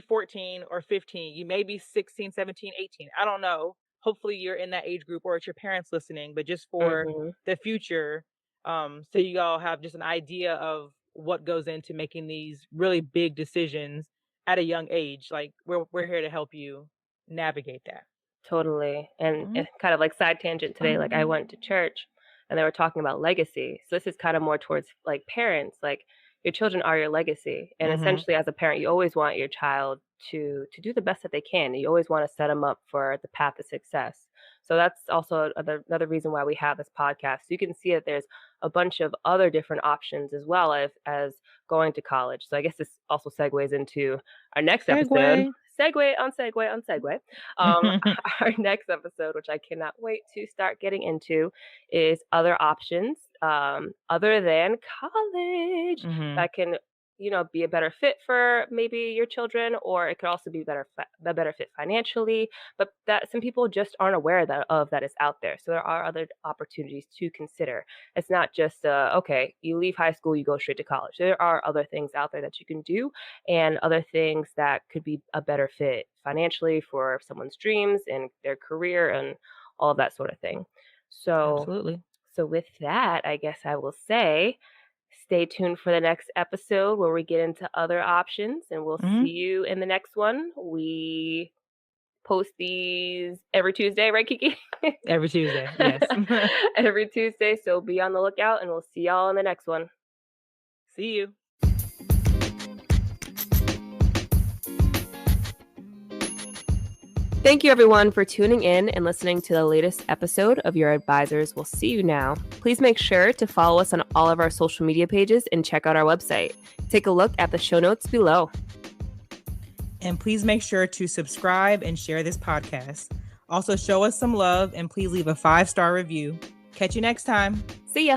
14 or 15, you may be 16, 17, 18. I don't know. Hopefully you're in that age group or it's your parents listening, but just for mhm. the future, so you all have just an idea of what goes into making these really big decisions at a young age. Like we're here to help you navigate that. Totally. And Mhm. kind of like side tangent today, like I went to church and they were talking about legacy. So this is kind of more towards like parents, like your children are your legacy. And Mhm. essentially as a parent, you always want your child to do the best that they can. You always want to set them up for the path of success. So that's also another reason why we have this podcast. So you can see that there's a bunch of other different options as well as going to college. So I guess this also segues into our next episode. Segue. Segue on segue on segue. Our next episode, which I cannot wait to start getting into, is other options other than college that can be a better fit for maybe your children, or it could also be a better fit financially, but that some people just aren't aware that is out there. So there are other opportunities to consider. It's not just okay, you leave high school, you go straight to college. There are other things out there that you can do, and other things that could be a better fit financially for someone's dreams and their career and all of that sort of thing. So Absolutely. so with that, I guess I will say stay tuned for the next episode where we get into other options, and we'll see you in the next one. We post these every Tuesday, right, Kiki? Every Tuesday, yes. Every Tuesday, so be on the lookout, and we'll see y'all in the next one. See you. Thank you, everyone, for tuning in and listening to the latest episode of Your Advisors Will See You Now. Please make sure to follow us on all of our social media pages and check out our website. Take a look at the show notes below. And please make sure to subscribe and share this podcast. Also, show us some love and please leave a 5-star review. Catch you next time. See ya.